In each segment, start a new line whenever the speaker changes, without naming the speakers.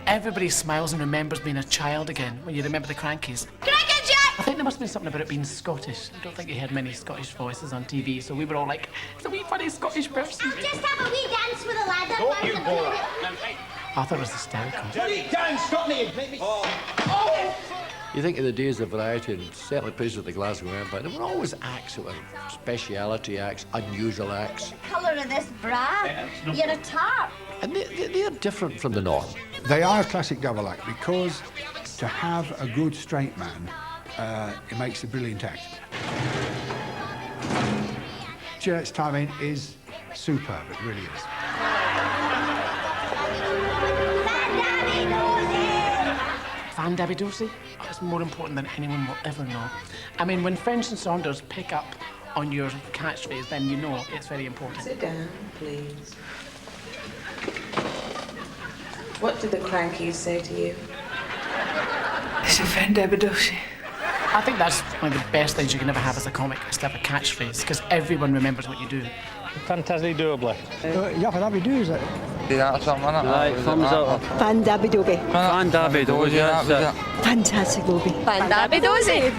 Everybody smiles and remembers being a child again when you remember the Krankies.
Krankies, Jack!
I think there must have been something about it being Scottish. I don't think you heard many Scottish voices on TV, so we were all like, it's a wee funny Scottish person.
I'll just have a wee dance with a lad.
Don't you bore her.
Arthur was hysterical.
Put it down, Scotty! Make me... Oh!
You think of the days of variety, and certainly places like the Glasgow Empire, there were always acts that were speciality acts, unusual acts.
The colour of this bra, you're a tart.
And they're different from the norm.
They are a classic double act because to have a good straight man, it makes a brilliant act. Jeanette's timing is superb, it really is.
Fan Debbie Dorsey? It's more important than anyone will ever know. I mean, when French and Saunders pick up on your catchphrase, then you know it's very important.
Sit down, please. What did the Krankies say to you? It's your friend Debbie Dorsey.
I think that's one of the best things you can ever have as a comic, is to have a catchphrase, because everyone remembers what you do.
Fantastic doable.
Ja, vad vi do is it?
Ja, thumbs up.
Fan Dabby Dobby.
Fan Dabby Dobby, yes.
Fantastic Dobby.
Fan Dabby Dozy.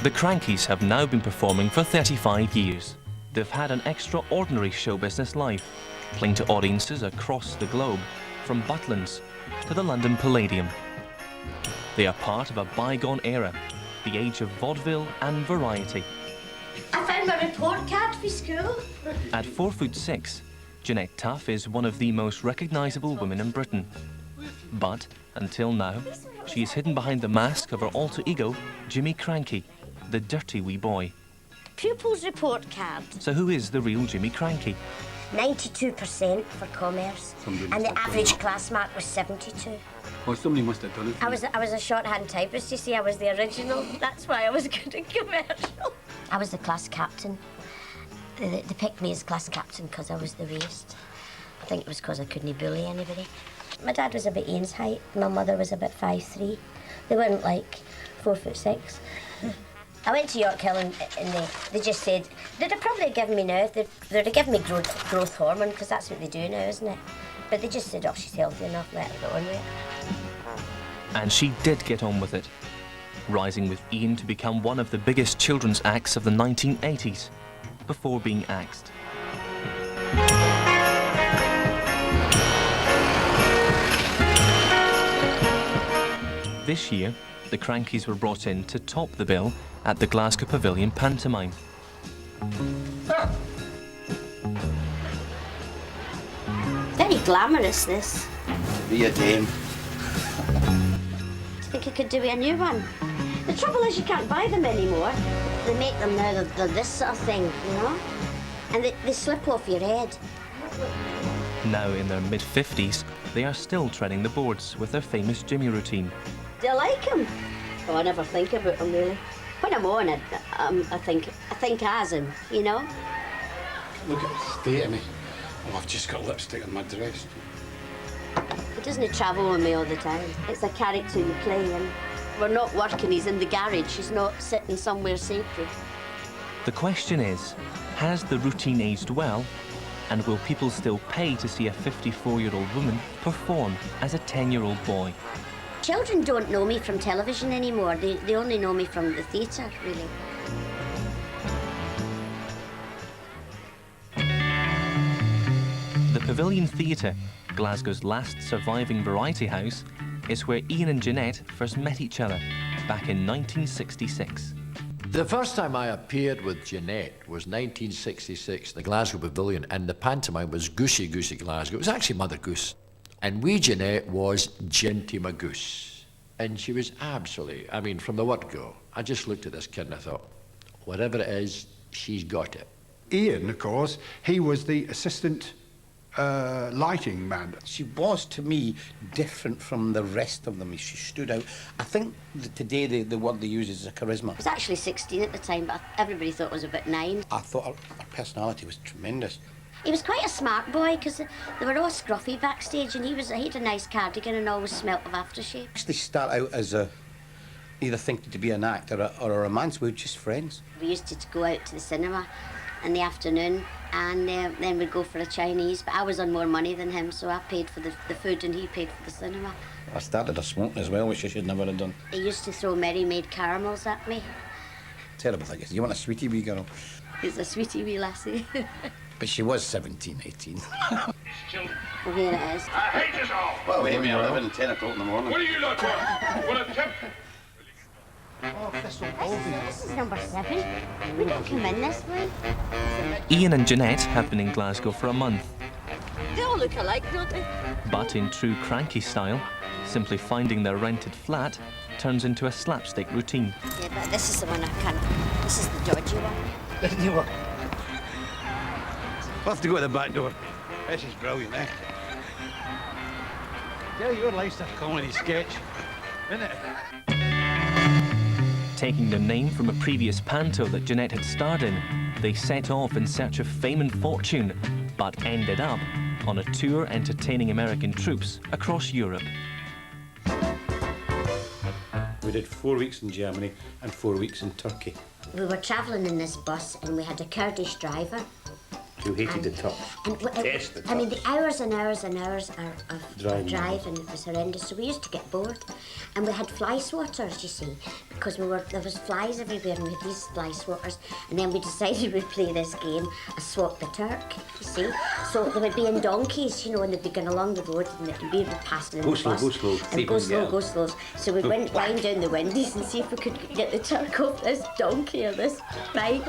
The Krankies have now been performing for 35 years. They've had an extraordinary show business life, playing to audiences across the globe, from Butlins to the London Palladium. They are part of a bygone era, the age of vaudeville and variety.
I found my report card for school.
At 4'6", Jeanette Tuff is one of the most recognisable women in Britain. But, until now, she is hidden behind the mask of her alter ego, Jimmy Krankie, the dirty wee boy.
Pupils report card.
So who is the real Jimmy Krankie?
92% for commerce, and the average class mark was 72.
Well, somebody must have done it.
I was a shorthand typist, you see. I was the original. That's why I was good in commercial. I was the class captain. They picked me as class captain because I was the raist. I think it was because I couldn't bully anybody. My dad was about Ian's height. My mother was about 5'3". They weren't like 4'6". I went to York Hill and they just said, they'd have probably given me now, they'd have given me growth hormone, because that's what they do now, isn't it? But they just said, oh, she's healthy enough, let her go on with it.
And she did get on with it, rising with Ian to become one of the biggest children's acts of the 1980s, before being axed. This year, the Krankies were brought in to top the bill at the Glasgow Pavilion pantomime.
Very glamorous, this.
Be a dame.
I think I could do a new one. The trouble is you can't buy them anymore. They make them now, they're this sort of thing, you know? And they slip off your head.
Now in their mid-50s, they are still treading the boards with their famous Jimmy routine.
Do you like them? Oh, I never think about them, really. When I'm on it, I think as him, you know?
Look at the state of me. Oh, I've just got lipstick on my dress.
He doesn't travel with me all the time. It's a character you play, and we're not working. He's in the garage. He's not sitting somewhere sacred.
The question is, has the routine aged well? And will people still pay to see a 54-year-old woman perform as a 10-year-old boy?
Children don't know me from television anymore. They only know me from the theatre, really.
The Pavilion Theatre, Glasgow's last surviving variety house, is where Ian and Jeanette first met each other back in 1966.
The first time I appeared with Jeanette was 1966, the Glasgow Pavilion, and the pantomime was Goosey Goosey Glasgow. It was actually Mother Goose. And wee Jeanette was Ginty Magoose. And she was absolutely, I mean, from the word go, I just looked at this kid and I thought, whatever it is, she's got it.
Ian, of course, he was the assistant lighting man.
She was, to me, different from the rest of them. She stood out. I think that today the word they use is a charisma.
I was actually 16 at the time, but everybody thought I was about 9.
I thought her personality was tremendous.
He was quite a smart boy, because they were all scruffy backstage, and he had a nice cardigan and always smelt of aftershave.
Actually start out as either thinking to be an actor or a romance. We were just friends.
We used to go out to the cinema in the afternoon, and then we'd go for a Chinese. But I was on more money than him, so I paid for the food and he paid for the cinema.
I started a smoking as well, which I should never have done.
He used to throw Merry Maid caramels at me.
Terrible thing. You want a sweetie wee girl?
He's a sweetie wee lassie.
But she was 17, 18.
Well, here it is.
I hate this all.
Well, we hit me at 11, 10 o'clock in the morning.
What are you lot for? What a tip.
This is number 7. We didn't come in this way.
Ian and Jeanette have been in Glasgow for a month,
They all look alike, don't they?
but in true Krankie style, simply finding their rented flat turns into a slapstick routine.
Yeah, but this is the one I can't. This is the dodgy one.
We'll have to go to the back door. This is brilliant, eh? Yeah, your life's a comedy sketch, isn't it?
Taking their name from a previous panto that Jeanette had starred in, they set off in search of fame and fortune, but ended up on a tour entertaining American troops across Europe.
We did 4 weeks in Germany and 4 weeks in Turkey.
We were travelling in this bus and we had a Kurdish driver.
Who hated the Turks.
And
Detest the
I mean, the
Turks.
hours and hours and hours of
Driving.
driving was horrendous. So we used to get bored, and we had fly swatters, you see, because there was flies everywhere, and we had these fly swatters. And then we decided we'd play this game, a swat the Turk. You see, so they would be in donkeys, you know, and they'd be going along the road, and they'd be passing in
Go
the
slow,
bus.
go slow.
And go slow, go slow. So we went wind down the windies and see if we could get the Turk off this donkey or this bike.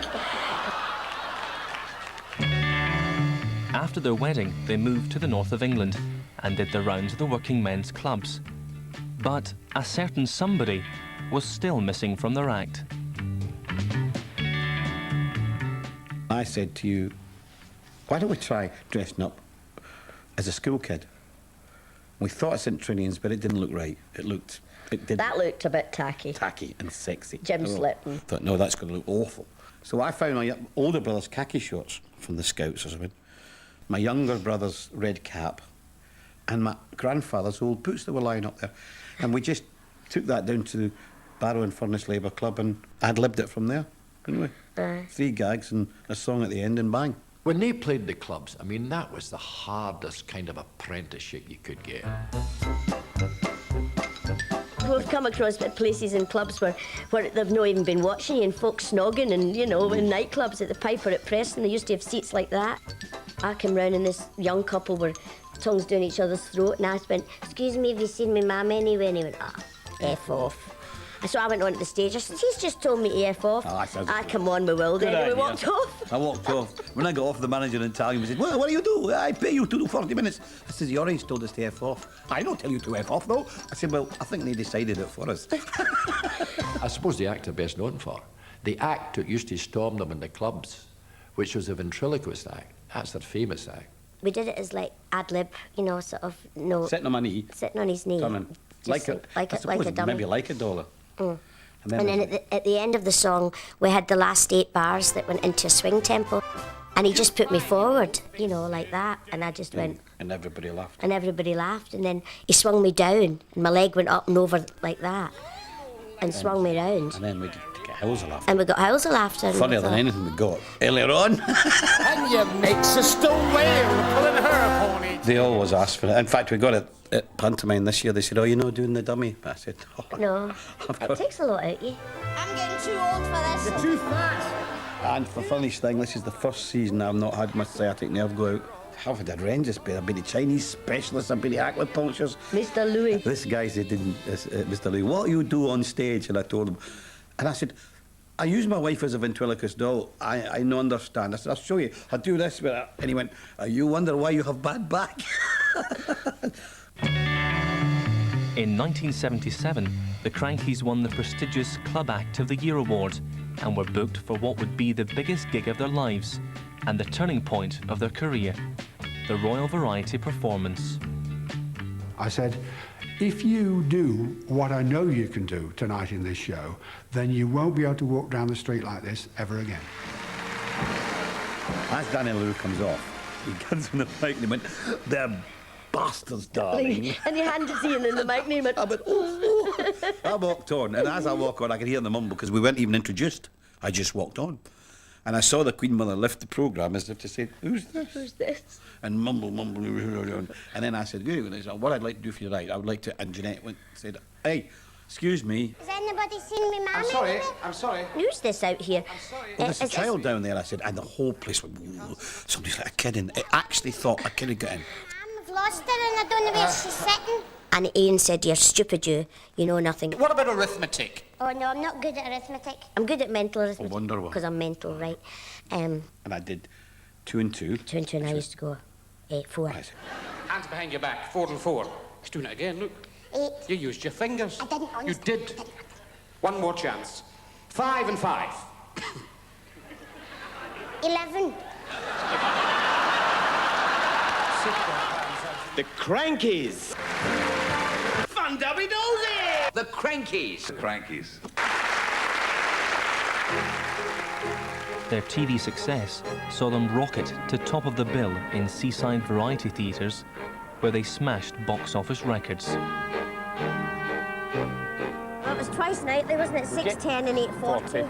After their wedding, they moved to the north of England and did the rounds of the working men's clubs. But a certain somebody was still missing from their act.
I said to you, why don't we try dressing up as a school kid? We thought of St. Trinian's, but it didn't look right. It did
That looked a bit tacky.
tacky and sexy.
Jim
Oh,
Slipton.
Thought, no, that's going to look awful. So I found my older brother's khaki shorts from the Scouts or something, my younger brother's red cap, and my grandfather's old boots that were lying up there. And we just took that down to the Barrow and Furnace Labour Club and ad-libbed it from there, didn't we? 3 gags and a song at the end and bang.
When they played the clubs, I mean, that was the hardest kind of apprenticeship you could get.
We've come across places and clubs where they've not even been watching you, and folks snogging, and you know, in nightclubs at the Piper at Preston, they used to have seats like that. I came round and this young couple were tongues down each other's throat, and I went, "Excuse me, have you seen my mum anyway?" And he went, "Ah, F off." And so I went onto the stage. I said, "She's just told me to F off." Come on, we will do. And we walked off.
I walked off. When I got off, the manager in Italian said, "Well, what do you do? I pay you to do 40 minutes. I said, "The orange told us to F off." "I don't tell you to F off, though." I said, "Well, I think they decided it for us."
I suppose the act they're best known for, the act that used to storm them in the clubs, which was the ventriloquist act. That's their famous act.
We did it as like ad lib, you know, sort of
Sitting on my knee.
sitting on his knee,
Turning.
just like a dummy.
Maybe like a dollar.
Mm.
And
And then at the end of the song, we had the last 8 bars that went into a swing tempo. And he just put me forward, you know, like that. And I just went...
And everybody laughed.
And everybody laughed. And then he swung me down, and my leg went up and over like that. And swung me round.
And then we get howls of laughter.
And we got howls of laughter. and
Funnier
we
than
thought,
anything we got earlier on.
And your mate's a still whale pulling her pony.
They always ask for it. In fact, we got it at pantomime this year. They said, "Oh, you're not doing the dummy." I said, "Oh,
No,
I've
it
got-"
takes a lot out of you. I'm getting too old for this.
Too fast.
And for funniest thing, this is the first season I've not had my sciatic nerve go out. I've had a horrendous pain. I've been to Chinese specialists, I've been to acupuncturists.
Mr. Louis.
This guy said, "Mr. Louis, what you do on stage?" And I told him. And I said, "I use my wife as a ventriloquist doll. I no understand." I said, "I'll show you. I do this with her." And he went, "You wonder why you have bad back?"
In 1977, the Krankies won the prestigious Club Act of the Year award and were booked for what would be the biggest gig of their lives and the turning point of their career, the Royal Variety Performance.
I said, if you do what I know you can do tonight in this show, then you won't be able to walk down the street like this ever again.
As Daniel Lou comes off, he gets on the mic and he went, "They're bastards, darling."
And he handed Ian in the mic and he went,
I went, "Oh." I walked on, and as I walk on, I could hear the mumble because we weren't even introduced. I just walked on. And I saw the Queen Mother lift the programme as if to say, who's this?
Who's this?
And mumble. And then I said, what I'd like to do for you tonight, I would like to... And Jeanette said, hey, excuse me.
Has anybody seen me, Mammy?
I'm sorry.
Who's this out here?
Well, there's a child down there, I said, and the whole place went, whoa. Somebody's like a kid in. It actually thought a kid had got in.
I've lost her and I don't know where she's sitting.
And Ian said, you're stupid, you know nothing.
What about arithmetic?
Oh, no, I'm not good at arithmetic.
I'm good at mental arithmetic.
wonderful.
Because I'm mental, right?
And I did 2 and 2.
2 and 2, and I used to go 8, 4.
Right.
Hands behind your back, 4 and 4. He's doing it again, look.
8.
You used your fingers.
I didn't, honestly.
You did. One more chance. 5 and 5.
11.
The Krankies.
Fun-dabby-dozy! The Krankies.
The Krankies.
Their TV success saw them rocket to top of the bill in seaside variety theatres, where they smashed box office records.
Well, it was twice nightly, wasn't it? 6:10 and 8:40.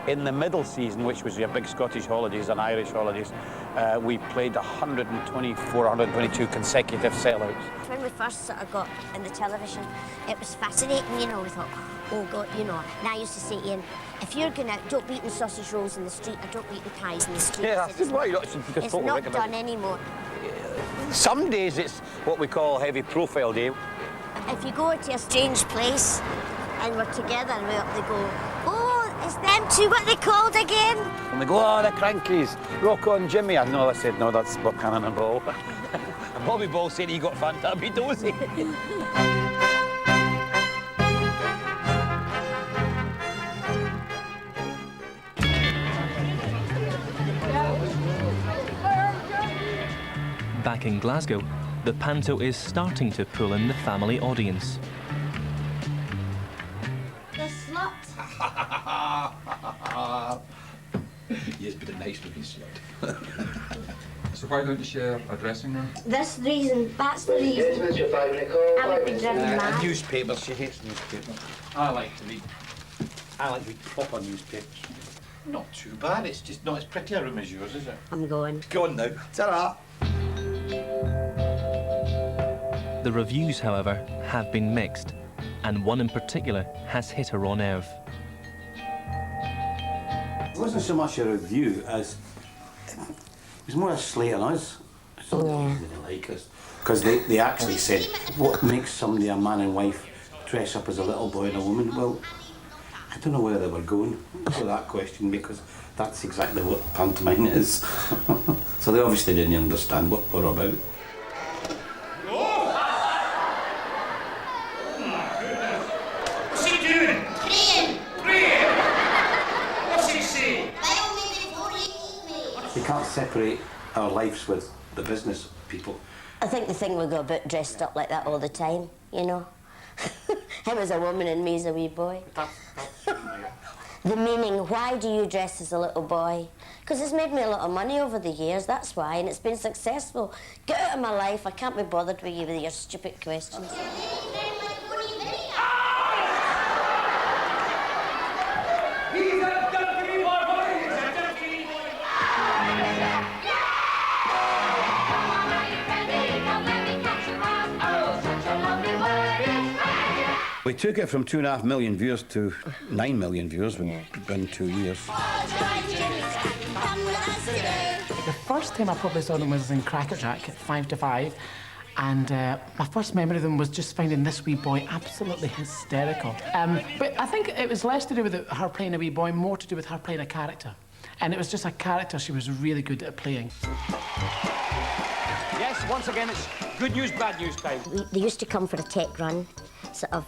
In the middle season, which was your big Scottish holidays and Irish holidays, we played 124, 122 consecutive sellouts.
When we first sort of got in the television, it was fascinating, you know. We thought, oh God, you know. And I used to say to Ian, if you're going out, don't be eating sausage rolls in the street, or don't be eating pies in the street.
Yeah, that's why you because
it's not done anymore.
Some days it's what we call heavy profile day.
If you go to a strange place and we're together and they go, oh, it's them two, what are they called again?
And they go, oh, the Krankies, rock on Jimmy. I said, no, that's Buchanan and Ball. And Bobby Ball said he got fun-dabby-dozy.
Back in Glasgow, the panto is starting to pull in the family audience.
The slut.
Yes, but a nice looking slut.
So why don't you share a dressing room?
This reason, that's the reason. I would be driven mad.
Newspapers, she hates newspapers. I like to read proper newspapers. Not too bad, it's just not as pretty a room as yours, is it?
I'm going.
Go on now. Ta-ra!
The reviews, however, have been mixed, and one in particular has hit a raw nerve.
It wasn't so much a review as it was more a slate on us. They didn't like us. Because they actually said, what makes somebody a man and wife dress up as a little boy and a woman? Well, I don't know where they were going for that question, because that's exactly what pantomime is. So they obviously didn't understand what we're about.
What's he doing? Praying. What's he saying?
You can't separate our lives with the business people.
I think the thing we go about dressed up like that all the time, you know. Him as a woman and me as a wee boy. The meaning, why do you dress as a little boy? Because it's made me a lot of money over the years, that's why, and it's been successful. Get out of my life, I can't be bothered with you with your stupid questions.
We took it from 2.5 million viewers to 9 million viewers within 2 years.
The first time I probably saw them was in Crackerjack at 5 to 5. And my first memory of them was just finding this wee boy absolutely hysterical. But I think it was less to do with her playing a wee boy, more to do with her playing a character. And it was just a character she was really good at playing.
Yes, once again, it's good news, bad news time.
They used to come for a tech run, sort of,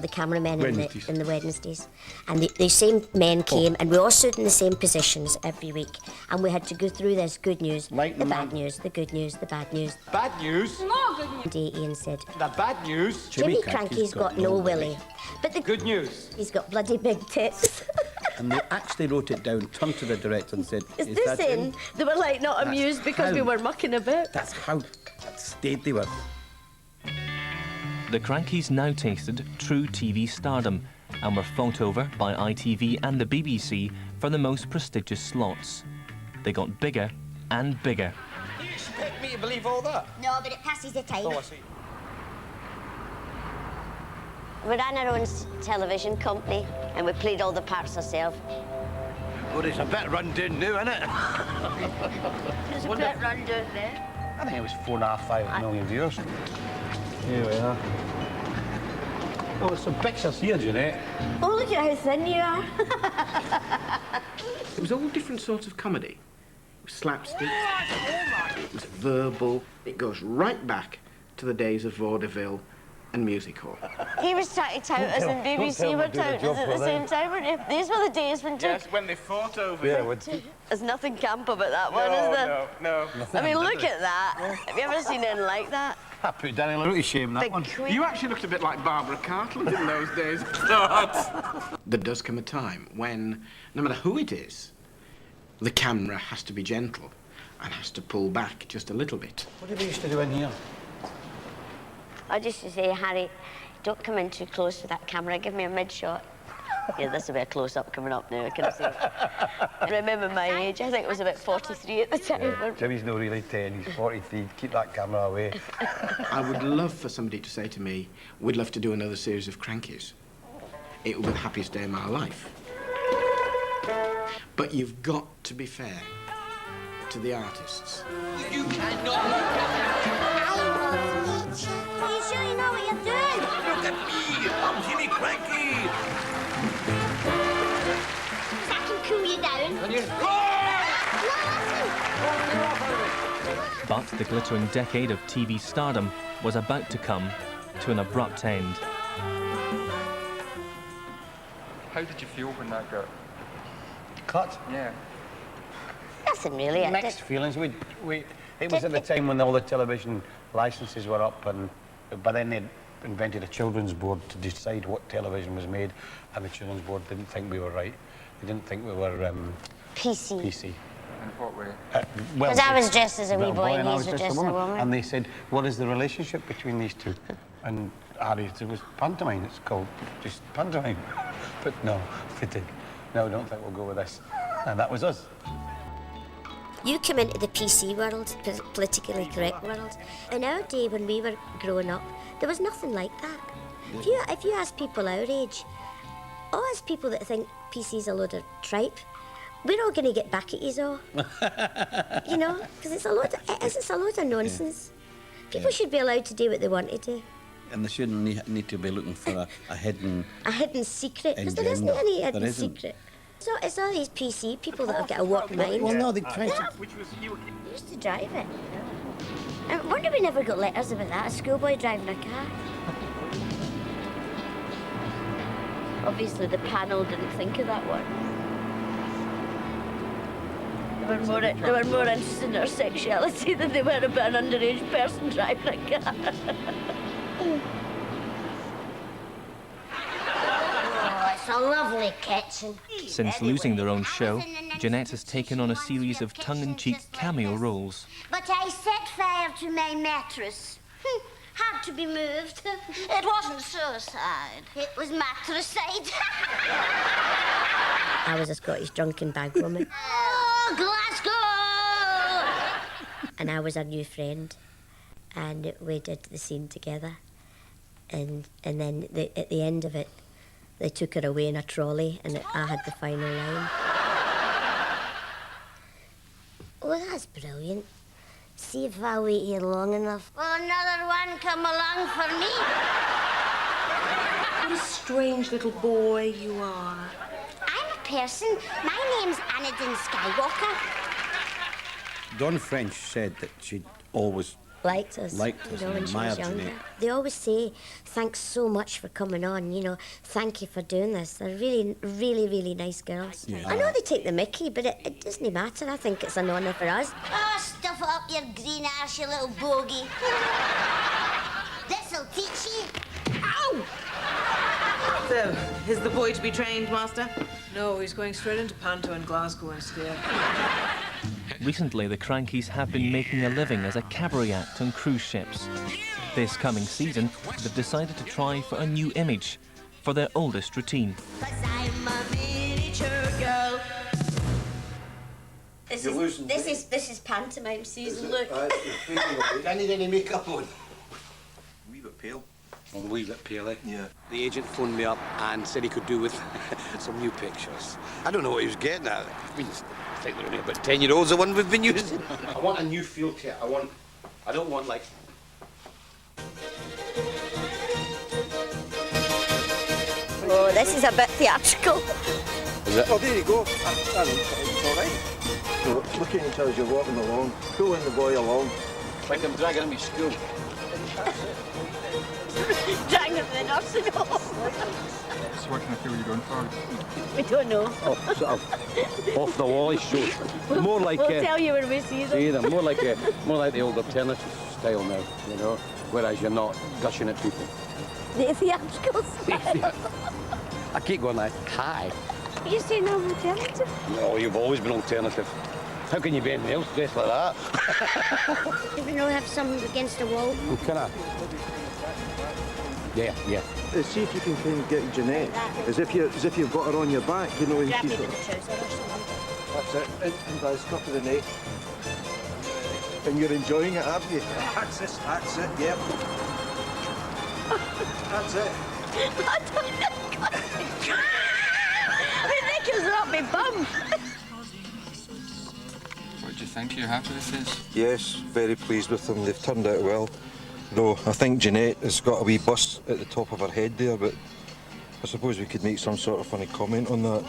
the cameramen in the Wednesdays. And the same men came, and we all stood in the same positions every week. And we had to go through this good news, the bad news, the good news, the bad news.
Bad news?
More good news. Ian said,
The bad news?
Jimmy Kranky's got no willy. But the
good news?
He's got bloody big tits.
And they actually wrote it down, turned to the director and said,
Is this
that
in? They were like not amused because we were mucking about.
That's how staid they were.
The Krankies now tasted true TV stardom and were fought over by ITV and the BBC for the most prestigious slots. They got bigger and bigger.
Do you expect me to believe all that?
No, but it passes the time.
Oh, I see.
We ran our own television company and we played all the parts ourselves.
But it's a bit run down now, isn't it?
It's a bit run down there.
I think it was 4.5, 5 million viewers. Here we are. Oh, there's some pictures here, Jeanette.
Oh, look at how thin you are.
It was all different sorts of comedy. It was slapstick, it was verbal. It goes right back to the days of vaudeville and music hall.
He was trying to tout us and BBC were touting us at the same time, weren't you? These were the days when...
Yes, when they fought over you.
There's nothing camp about that one, is there?
No.
I mean, look at that. Have you ever seen anything like that?
I put Daniel out to shame, that
Big
one.
queen.
You actually looked a bit like Barbara Cartland in those days. There does come a time when, no matter who it is, the camera has to be gentle and has to pull back just a little bit.
What did we used to do in here?
I just used to say, Harry, don't come in too close to that camera. Give me a mid-shot. Yeah, this will be a close-up coming up now, I can see. I remember my age. I think it was about 43 at the time.
Yeah, Jimmy's not really 10, he's 43. Keep that camera away.
I would love for somebody to say to me, we'd love to do another series of Krankies. It would be the happiest day of my life. But you've got to be fair to the artists.
You cannot.
Are you sure you know what you're doing?
Look at me. I'm Jimmy Krankie.
That can cool you down.
And you...
But the glittering decade of TV stardom was about to come to an abrupt end.
How did you feel when that got
Cut?
Yeah.
Nothing really.
Mixed feelings. It was at the time when all the television licenses were up, and by then they'd invented a children's board to decide what television was made, and the children's board didn't think we were right. They didn't think we were
PC.
PC.
In what way?
Because I was dressed as a wee boy and
I
he
was
was
just
dressed as a woman.
And they said, what is the relationship between these two? And Harry said, it was pantomime. It's called just pantomime. But no, they did. No, I don't think we'll go with this. And that was us.
You come into the PC world, politically correct world. In our day, when we were growing up, there was nothing like that. If you ask people our age, or as people that think PC's a load of tripe, we're all going to get back at you all. You know, because it's a load of nonsense. People should be allowed to do what they want to do.
And they shouldn't need to be looking for a hidden...
A hidden secret, because there isn't any hidden secret. So it's all these PC people that have got a warped mind.
Well, no, they tried to...
Which was you.
We used to drive it. I wonder we never got letters about that, a schoolboy driving a car. Obviously the panel didn't think of that one. They were more interested in their sexuality than they were about an underage person driving a car. Oh, it's a lovely kitchen.
Since losing their own show, Jeanette has taken on a series of tongue-in-cheek cameo roles.
But I set fire to my mattress. Had to be moved. It wasn't suicide. It was matricide.
I was a Scottish drunken bag woman.
Oh, Glasgow!
And I was her new friend. And we did the scene together. And then at the end of it, they took her away in a trolley and I had the final line. Oh, that's brilliant. See if I wait here long enough.
Will another one come along for me?
What a strange little boy you are.
I'm a person. My name's Anakin Skywalker.
Dawn French said that she'd always
liked us,
when
she was
admired
younger.
Jeanette.
They always say, thanks so much for coming on, you know, thank you for doing this. They're really, really, really nice girls.
Yeah.
I know they take the mickey, but it doesn't matter. I think it's an honour for us.
Oh, stuff it up your green ass, you little bogey. This'll teach you. Ow!
So, is the boy to be trained, Master? No, he's going straight into Panto in Glasgow instead.
Recently, the Krankies have been making a living as a cabaret act on cruise ships. This coming season, they've decided to try for a new image, for their oldest routine.
This is pantomime season. Look.
I need any makeup on. A wee bit pale.
Well, a wee bit pale, eh?
Yeah.
The agent phoned me up and said he could do with some new pictures.
I don't know what he was getting at. I think they're only about 10-year-olds, the one we've been using.
I want a new feel to it. I don't want like...
Oh, this is a bit theatrical.
Is it?
Oh, there you go. That's all right. So looking at each other as you're walking along, pulling the boy along.
Like I'm dragging him to school.
Dragging him to the nursing home.
So what kind of feel are you going for?
We don't know.
Oh, sort of off the wall show. More like...
We'll tell you when we see them.
See them, more like the old alternative style now, you know, whereas you're not gushing at people.
The theatrical style.
I keep going like, hi.
You say no alternative?
No, you've always been alternative. How can you be anything else dressed like that?
If you know, have something against the wall.
Can I? Yeah.
See if you can kind of get Jeanette, as if you've got her on your back, you know.
Grab me with the trouser or something.
That's it, and by the scruff of the neck. And you're enjoying it, haven't you? That's it, yep. That's it.
I don't know. My knickers are up my bum.
What do you think? Are you happy with this?
Yes, very pleased with them. They've turned out well. Though I think Jeanette has got a wee bust at the top of her head there, but I suppose we could make some sort of funny comment on that.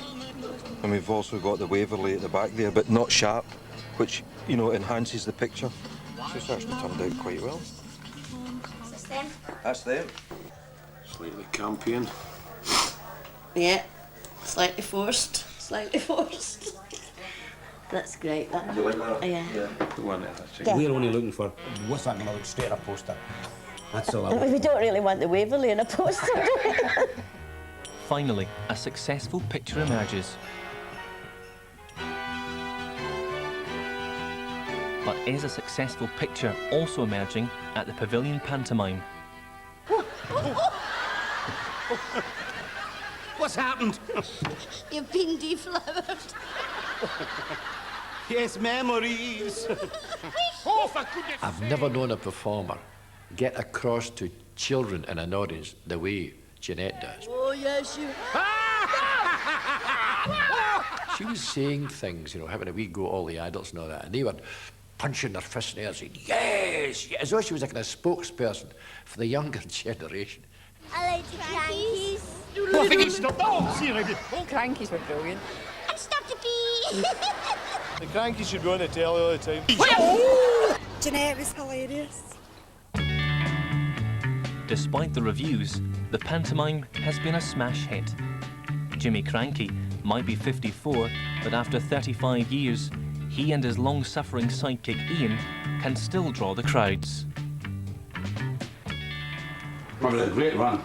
And we've also got the Waverley at the back there, but not sharp, which, you know, enhances the picture. So it's actually turned out quite well.
Is this them?
That's them.
Slightly campion.
Yeah, slightly forced. That's great. That.
You like that?
Yeah.
The one there, that's it.
Yeah.
We're only looking for what's that going to look straight at a poster. That's all I want.
We don't really want the Waverley in a poster, do we?
Finally, a successful picture emerges. But is a successful picture also emerging at the Pavilion Pantomime?
What's happened?
You've been deflowered.
Yes, memories. Oh, for goodness. I've never known a performer get across to children in an audience the way Jeanette does.
Oh, yes, you...
She was saying things, you know, having a wee go at all the adults and all that, and they were punching their fists in the air saying, yes, as though she was like a spokesperson for the younger generation.
I like the Krankies.
Oh, I think it's not. Oh, see you later.
Krankies were brilliant.
And stop to pee.
The Krankies should go on the telly all the time.
Jeanette was hilarious.
Despite the reviews, the pantomime has been a smash hit. Jimmy Krankie might be 54, but after 35 years, he and his long-suffering sidekick Ian can still draw the crowds.
Well, it was a great run.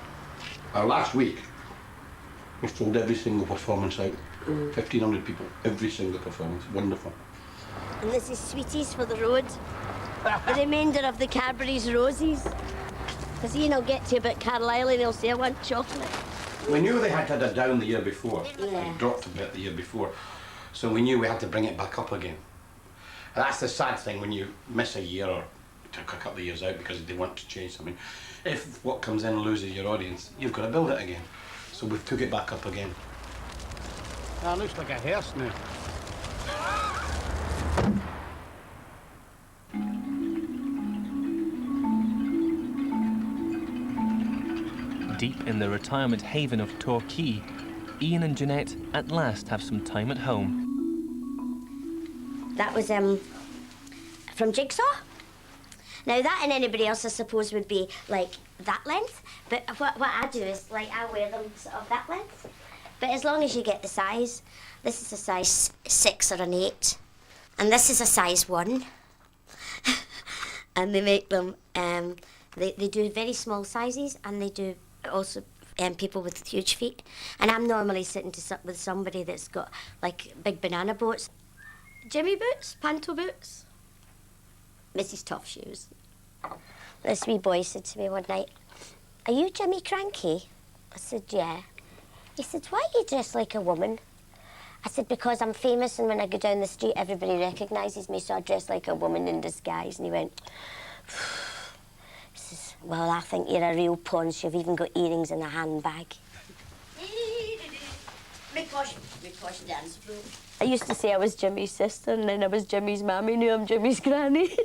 Last week, we sold every single performance out. 1,500 people, every single performance. Wonderful.
And this is sweeties for the road. The remainder of the Cadbury's roses. Because Ian will get to about Carlisle and he'll say, I want chocolate.
We knew they had it down the year before.
Yeah.
It dropped a bit the year before. So we knew we had to bring it back up again. And that's the sad thing when you miss a year or take a couple of years out because they want to change something. If what comes in loses your audience, you've got to build it again. So we've took it back up again. That looks like a hearse now.
Deep in the retirement haven of Torquay, Ian and Jeanette at last have some time at home.
That was from Jigsaw. Now that and anybody else I suppose would be like that length, but what I do is like I wear them sort of that length. But as long as you get the size, this is a size 6 or an 8, and this is a size 1. And they make them, they do very small sizes, and they do also people with huge feet. And I'm normally sitting with somebody that's got like big banana boats. Jimmy boots, panto boots. Mrs. Tough Shoes. This wee boy said to me one night, "Are you Jimmy Krankie?" I said, yeah. He said, why are you dressed like a woman? I said, because I'm famous and when I go down the street, everybody recognises me, so I dress like a woman in disguise. And he went, he says, well, I think you're a real ponce. You've even got earrings in a handbag.
Me posh dance floor.
I used to say I was Jimmy's sister, and then I was Jimmy's mammy. Now I'm Jimmy's granny.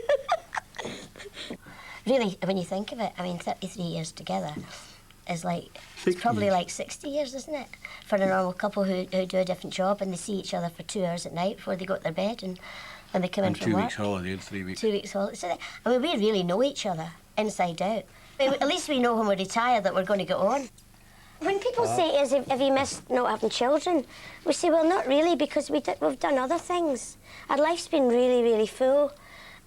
Really, when you think of it, I mean, 33 years together is like, it's probably like 60 years, isn't it? For a normal couple who do a different job and they see each other for 2 hours at night before they go to their bed and when they come in from work.
2 weeks holiday and 3 weeks.
2 weeks holiday. So I mean, we really know each other inside out. At least we know when we retire that we're going to get on. When people say to us, have you missed not having children? We say, well, not really, because we've done other things. Our life's been really, really full,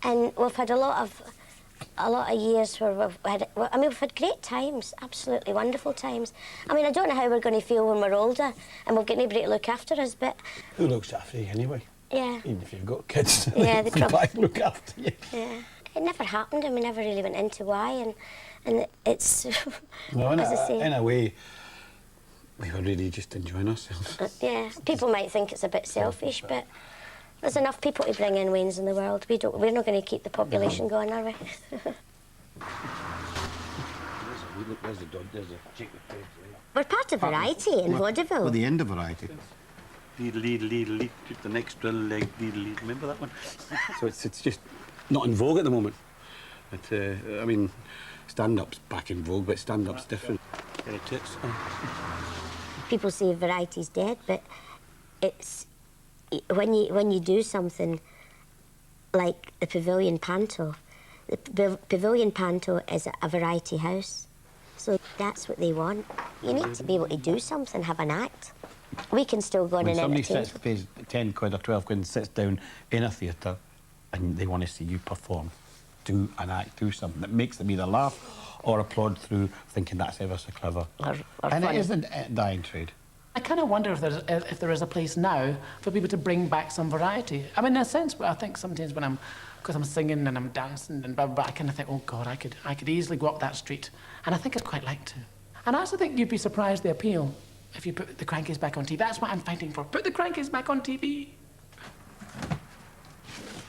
and we've had a lot of years where we've had great times, absolutely wonderful times. I mean, I don't know how we're going to feel when we're older and we'll get nobody to look after us, but...
Who looks after you anyway?
Yeah.
Even if you've got kids,
yeah, they probably
look after you.
Yeah. It never happened and we never really went into why, and it's...
No,
as I say,
in a way, we were really just enjoying ourselves.
yeah, people might think it's a bit selfish, but there's enough people to bring in Waynes in the world. We're not going to keep the population going, are we? We're part of variety in vaudeville.
We're the end of variety. Lead, the next drill leg, lead. Remember that one? So it's just not in vogue at the moment. I mean, stand-up's back in vogue, but stand-up's different.
People say variety's dead, but it's when you do something like the Pavilion Panto. The Pavilion Panto is a variety house, so that's what they want. You need to be able to do something, have an act. We can still go on and entertain.
When somebody pays 10 quid or 12 quid and sits down in a theatre and they want to see you perform, do an act, do something that makes them either laugh or applaud through thinking that's ever so clever.
Or
and
funny.
it isn't a dying trade.
I kind of wonder if there is a place now for people to bring back some variety. I mean, in a sense, I think sometimes when because I'm singing and I'm dancing and blah, blah, blah, I kind of think, oh God, I could easily go up that street, and I think I'd quite like to. And I also think you'd be surprised the appeal if you put the Krankies back on TV. That's what I'm fighting for. Put the Krankies back on TV.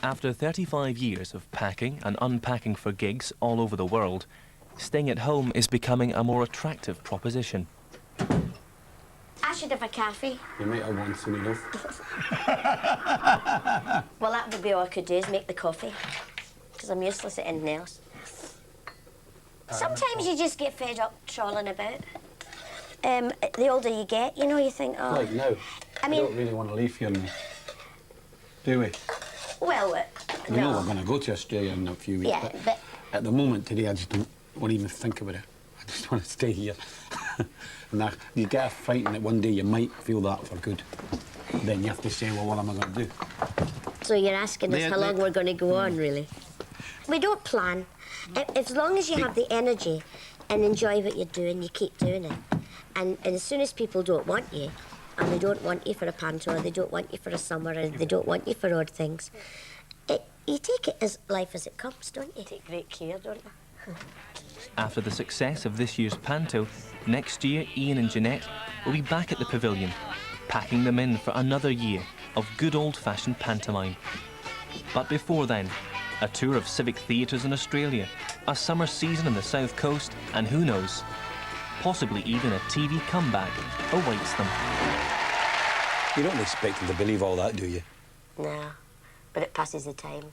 After 35 years of packing and unpacking for gigs all over the world, staying at home is becoming a more attractive proposition.
I should have a coffee.
You might have one soon enough.
Well, that would be all I could do, is make the coffee, because I'm useless at anything else. Sometimes you just get fed up trawling about. The older you get, you know, you think, oh...
Like now,
I mean,
we don't really want to leave here now, do we?
Well,
We know we're going to go to Australia in a few weeks,
yeah, but
at the moment today, I just don't want to even think about it. I just want to stay here. And you get a frightened that one day you might feel that for good. Then you have to say, well, what am I going to do?
So you're asking us how long we're going to go on, really? We don't plan. As long as you have the energy and enjoy what you're doing, you keep doing it. And as soon as people don't want you, and they don't want you for a panto, or they don't want you for a summer, or they don't want you for odd things, you take it as life as it comes, don't you? Take great care, don't you?
After the success of this year's panto, next year Ian and Jeanette will be back at the Pavilion, packing them in for another year of good old-fashioned pantomime. But before then, a tour of civic theatres in Australia, a summer season on the South Coast, and who knows, possibly even a TV comeback awaits them.
You don't expect them to believe all that, do you?
No, but it passes the time.